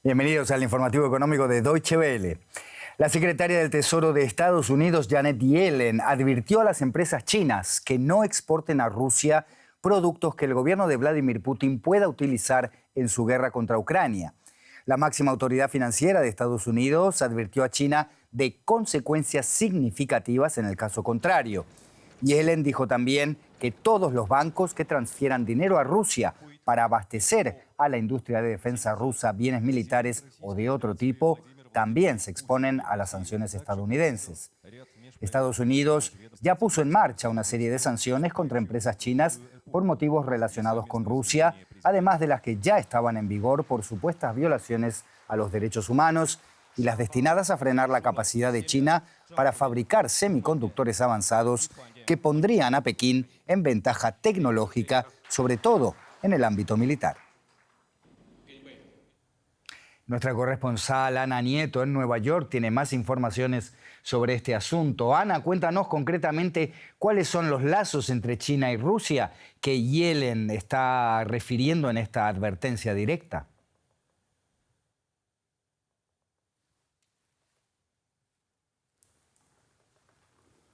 Bienvenidos al informativo económico de Deutsche Welle. La secretaria del Tesoro de Estados Unidos, Janet Yellen, advirtió a las empresas chinas que no exporten a Rusia productos que el gobierno de Vladimir Putin pueda utilizar en su guerra contra Ucrania. La máxima autoridad financiera de Estados Unidos advirtió a China de consecuencias significativas en el caso contrario. Yellen dijo también que todos los bancos que transfieran dinero a Rusia para abastecer a la industria de defensa rusa bienes militares o de otro tipo también se exponen a las sanciones estadounidenses. Estados Unidos ya puso en marcha una serie de sanciones contra empresas chinas por motivos relacionados con Rusia, además de las que ya estaban en vigor por supuestas violaciones a los derechos humanos y las destinadas a frenar la capacidad de China para fabricar semiconductores avanzados que pondrían a Pekín en ventaja tecnológica, sobre todo en el ámbito militar. Nuestra corresponsal Ana Nieto en Nueva York tiene más informaciones sobre este asunto. Ana, cuéntanos concretamente cuáles son los lazos entre China y Rusia que Yellen está refiriendo en esta advertencia directa.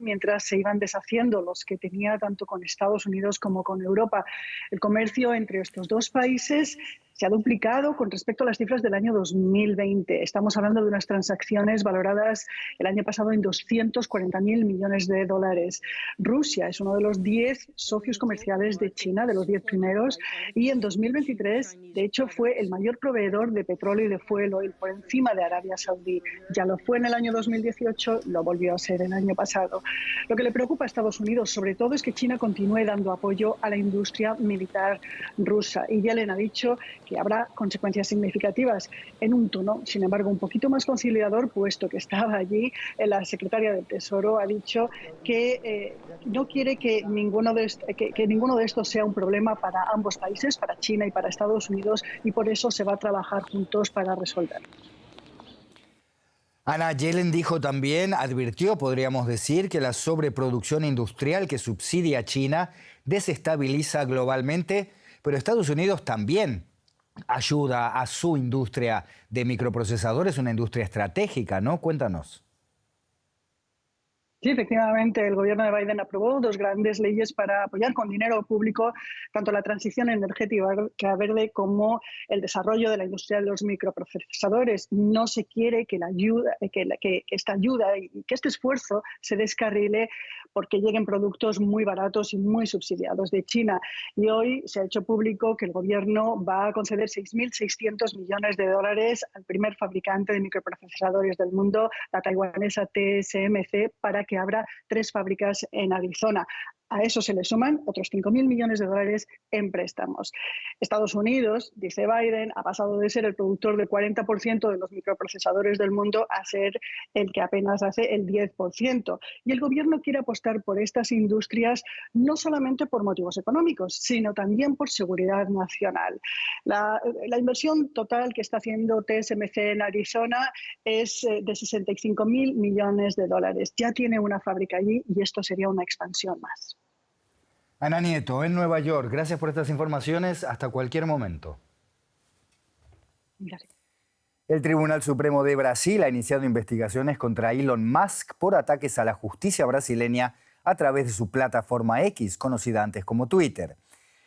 Mientras se iban deshaciendo los que tenía tanto con Estados Unidos como con Europa. El comercio entre estos dos países se ha duplicado con respecto a las cifras del año 2020. Estamos hablando de unas transacciones valoradas el año pasado en 240.000 millones de dólares. Rusia es uno de los 10 socios comerciales de China, de los 10 primeros, y en 2023, de hecho, fue el mayor proveedor de petróleo y de fuel oil por encima de Arabia Saudí. Ya lo fue en el año 2018, lo volvió a ser el año pasado. Lo que le preocupa a Estados Unidos, sobre todo, es que China continúe dando apoyo a la industria militar rusa. Y Yellen ha dicho que habrá consecuencias significativas en un tono, sin embargo, un poquito más conciliador, puesto que estaba allí. La secretaria del Tesoro ha dicho que no quiere que ninguno de estos sea un problema para ambos países, para China y para Estados Unidos, y por eso se va a trabajar juntos para resolverlo. Ana, Yellen dijo también, advirtió, podríamos decir, que la sobreproducción industrial que subsidia a China desestabiliza globalmente, pero Estados Unidos también ayuda a su industria de microprocesadores, una industria estratégica, ¿no? Cuéntanos. Sí, efectivamente, el gobierno de Biden aprobó dos grandes leyes para apoyar con dinero público tanto la transición energética verde como el desarrollo de la industria de los microprocesadores. No se quiere que esta ayuda y que este esfuerzo se descarrile porque lleguen productos muy baratos y muy subsidiados de China. Y hoy se ha hecho público que el gobierno va a conceder 6.600 millones de dólares al primer fabricante de microprocesadores del mundo, la taiwanesa TSMC, para que abra 3 fábricas en Arizona. A eso se le suman otros 5.000 millones de dólares en préstamos. Estados Unidos, dice Biden, ha pasado de ser el productor del 40% de los microprocesadores del mundo a ser el que apenas hace el 10%. Y el gobierno quiere apostar por estas industrias no solamente por motivos económicos, sino también por seguridad nacional. La inversión total que está haciendo TSMC en Arizona es de 65.000 millones de dólares. Ya tiene una fábrica allí y esto sería una expansión más. Ana Nieto, en Nueva York. Gracias por estas informaciones. Hasta cualquier momento. Gracias. El Tribunal Supremo de Brasil ha iniciado investigaciones contra Elon Musk por ataques a la justicia brasileña a través de su plataforma X, conocida antes como Twitter.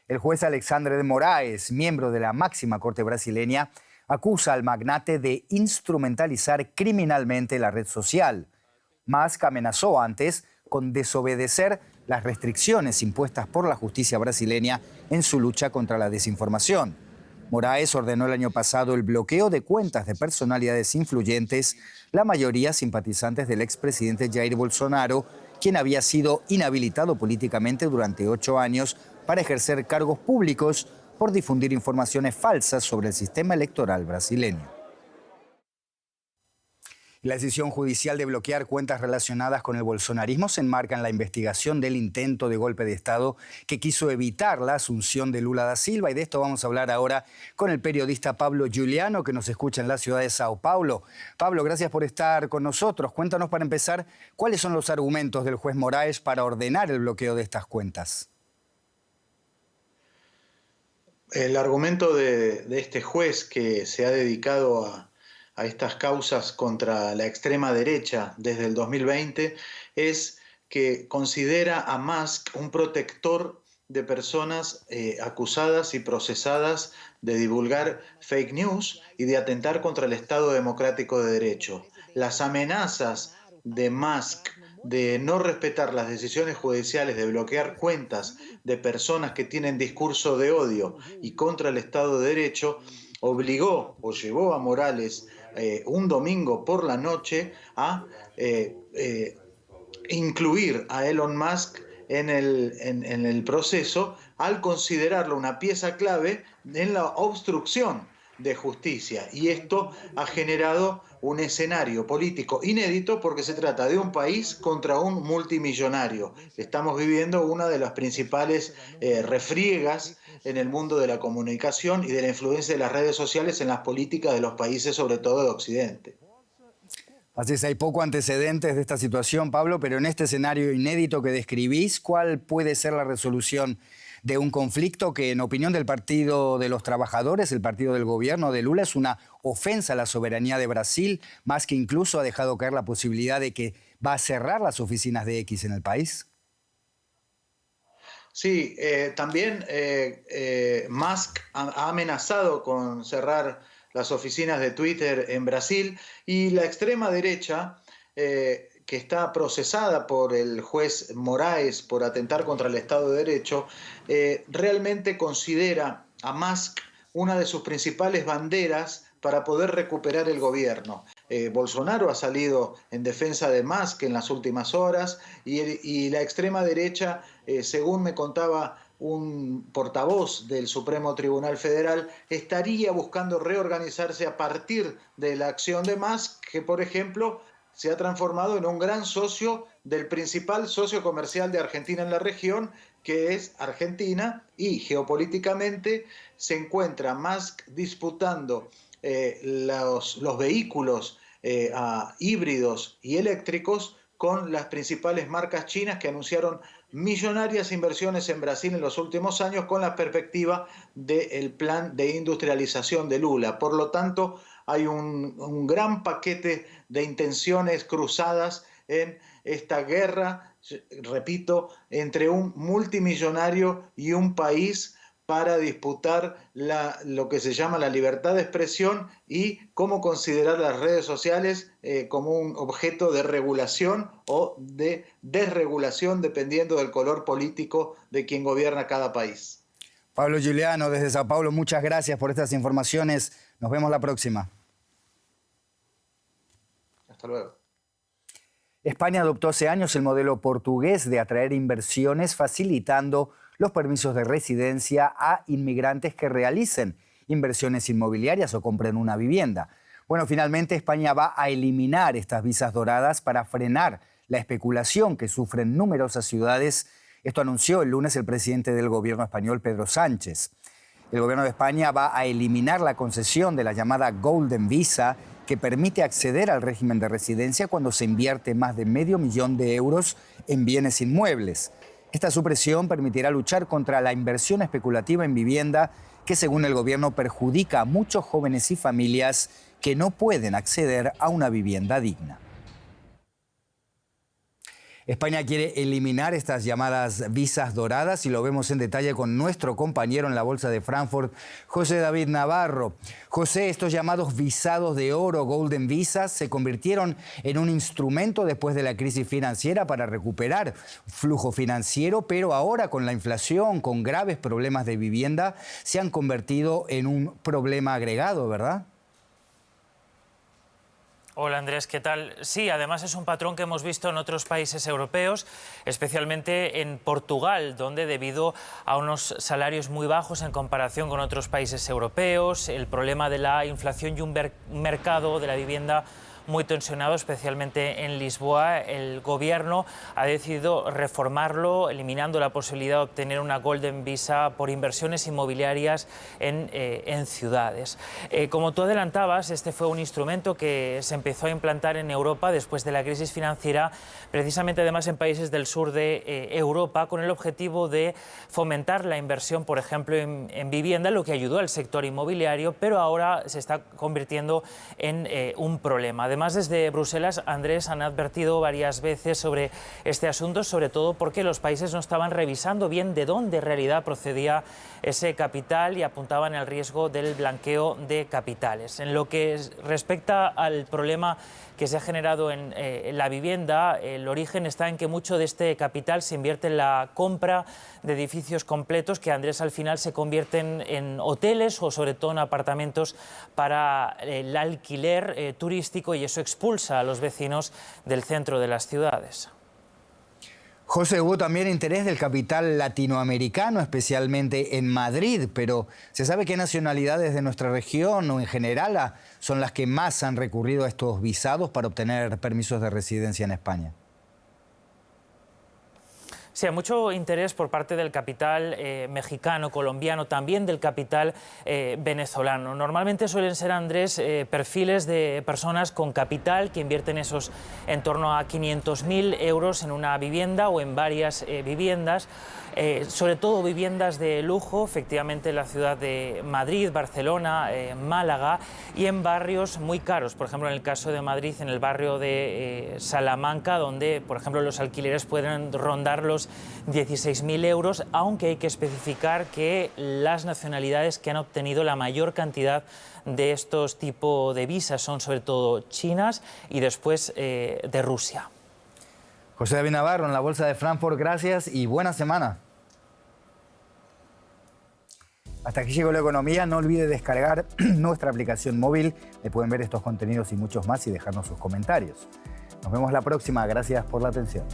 El juez Alexandre de Moraes, miembro de la máxima corte brasileña, acusa al magnate de instrumentalizar criminalmente la red social. Musk amenazó antes con desobedecer las restricciones impuestas por la justicia brasileña en su lucha contra la desinformación. Moraes ordenó el año pasado el bloqueo de cuentas de personalidades influyentes, la mayoría simpatizantes del expresidente Jair Bolsonaro, quien había sido inhabilitado políticamente durante 8 años para ejercer cargos públicos por difundir informaciones falsas sobre el sistema electoral brasileño. La decisión judicial de bloquear cuentas relacionadas con el bolsonarismo se enmarca en la investigación del intento de golpe de Estado que quiso evitar la asunción de Lula da Silva. Y de esto vamos a hablar ahora con el periodista Pablo Giuliano, que nos escucha en la ciudad de Sao Paulo. Pablo, gracias por estar con nosotros. Cuéntanos para empezar, ¿cuáles son los argumentos del juez Moraes para ordenar el bloqueo de estas cuentas? el argumento de este juez que se ha dedicado a estas causas contra la extrema derecha desde el 2020 es que considera a Musk un protector de personas acusadas y procesadas de divulgar fake news y de atentar contra el Estado democrático de derecho. Las amenazas de Musk de no respetar las decisiones judiciales, de bloquear cuentas de personas que tienen discurso de odio y contra el Estado de Derecho, obligó o llevó a Morales un domingo por la noche a incluir a Elon Musk en el proceso al considerarlo una pieza clave en la obstrucción de justicia. Y esto ha generado un escenario político inédito porque se trata de un país contra un multimillonario. Estamos viviendo una de las principales refriegas en el mundo de la comunicación y de la influencia de las redes sociales en las políticas de los países, sobre todo de Occidente. Así es, hay poco antecedentes de esta situación, Pablo, pero en este escenario inédito que describís, ¿cuál puede ser la resolución de un conflicto que, en opinión del Partido de los Trabajadores, el partido del gobierno de Lula, es una ofensa a la soberanía de Brasil, más que incluso ha dejado caer la posibilidad de que va a cerrar las oficinas de X en el país? Sí, también Musk ha amenazado con cerrar las oficinas de Twitter en Brasil, y la extrema derecha, que está procesada por el juez Moraes por atentar contra el Estado de Derecho, realmente considera a Musk una de sus principales banderas para poder recuperar el gobierno. Bolsonaro ha salido en defensa de Musk en las últimas horas, y la extrema derecha, según me contaba un portavoz del Supremo Tribunal Federal, estaría buscando reorganizarse a partir de la acción de Musk, que por ejemplo se ha transformado en un gran socio del principal socio comercial de Argentina en la región, que es Argentina, y geopolíticamente se encuentra Musk disputando los vehículos híbridos y eléctricos con las principales marcas chinas, que anunciaron millonarias inversiones en Brasil en los últimos años con la perspectiva del plan de industrialización de Lula. Por lo tanto, hay un gran paquete de intenciones cruzadas en esta guerra, repito, entre un multimillonario y un país para disputar lo que se llama la libertad de expresión y cómo considerar las redes sociales como un objeto de regulación o de desregulación, dependiendo del color político de quien gobierna cada país. Pablo Giuliano, desde Sao Paulo, muchas gracias por estas informaciones. Nos vemos la próxima. Hasta luego. España adoptó hace años el modelo portugués de atraer inversiones, facilitando los permisos de residencia a inmigrantes que realicen inversiones inmobiliarias o compren una vivienda. Bueno, finalmente España va a eliminar estas visas doradas para frenar la especulación que sufren numerosas ciudades. Esto anunció el lunes el presidente del gobierno español, Pedro Sánchez. El gobierno de España va a eliminar la concesión de la llamada Golden Visa, que permite acceder al régimen de residencia cuando se invierte más de $500.000 de euros en bienes inmuebles. Esta supresión permitirá luchar contra la inversión especulativa en vivienda, que según el gobierno perjudica a muchos jóvenes y familias que no pueden acceder a una vivienda digna. España quiere eliminar estas llamadas visas doradas y lo vemos en detalle con nuestro compañero en la Bolsa de Frankfurt, José David Navarro. José, estos llamados visados de oro, Golden Visas, se convirtieron en un instrumento después de la crisis financiera para recuperar flujo financiero, pero ahora con la inflación, con graves problemas de vivienda, se han convertido en un problema agregado, ¿verdad? Hola Andrés, ¿qué tal? Sí, además es un patrón que hemos visto en otros países europeos, especialmente en Portugal, donde debido a unos salarios muy bajos en comparación con otros países europeos, el problema de la inflación y un mercado de la vivienda muy tensionado, especialmente en Lisboa. El gobierno ha decidido reformarlo, eliminando la posibilidad de obtener una Golden Visa por inversiones inmobiliarias en ciudades. Como tú adelantabas, este fue un instrumento que se empezó a implantar en Europa después de la crisis financiera, precisamente además en países del sur de Europa, con el objetivo de fomentar la inversión, por ejemplo, en vivienda, lo que ayudó al sector inmobiliario, pero ahora se está convirtiendo en un problema. Además, desde Bruselas, Andrés, han advertido varias veces sobre este asunto, sobre todo porque los países no estaban revisando bien de dónde en realidad procedía ese capital y apuntaban al riesgo del blanqueo de capitales. En lo que respecta al problema que se ha generado en la vivienda, el origen está en que mucho de este capital se invierte en la compra de edificios completos que, Andrés, al final se convierten en hoteles o sobre todo en apartamentos para el alquiler turístico, y eso expulsa a los vecinos del centro de las ciudades. José, hubo también interés del capital latinoamericano, especialmente en Madrid, pero ¿se sabe qué nacionalidades de nuestra región o en general son las que más han recurrido a estos visados para obtener permisos de residencia en España? Sí, hay mucho interés por parte del capital mexicano, colombiano, también del capital venezolano. Normalmente suelen ser, Andrés, perfiles de personas con capital que invierten esos en torno a 500.000 euros en una vivienda o en varias viviendas, sobre todo viviendas de lujo, efectivamente en la ciudad de Madrid, Barcelona, Málaga, y en barrios muy caros. Por ejemplo, en el caso de Madrid, en el barrio de Salamanca, donde, por ejemplo, los alquileres pueden rondar los 16.000 euros, aunque hay que especificar que las nacionalidades que han obtenido la mayor cantidad de estos tipos de visas son sobre todo chinas y después de Rusia. José David Navarro, en la Bolsa de Frankfurt, gracias y buena semana. Hasta aquí llegó la economía. No olvide descargar nuestra aplicación móvil. Le pueden ver estos contenidos y muchos más y dejarnos sus comentarios. Nos vemos la próxima. Gracias por la atención.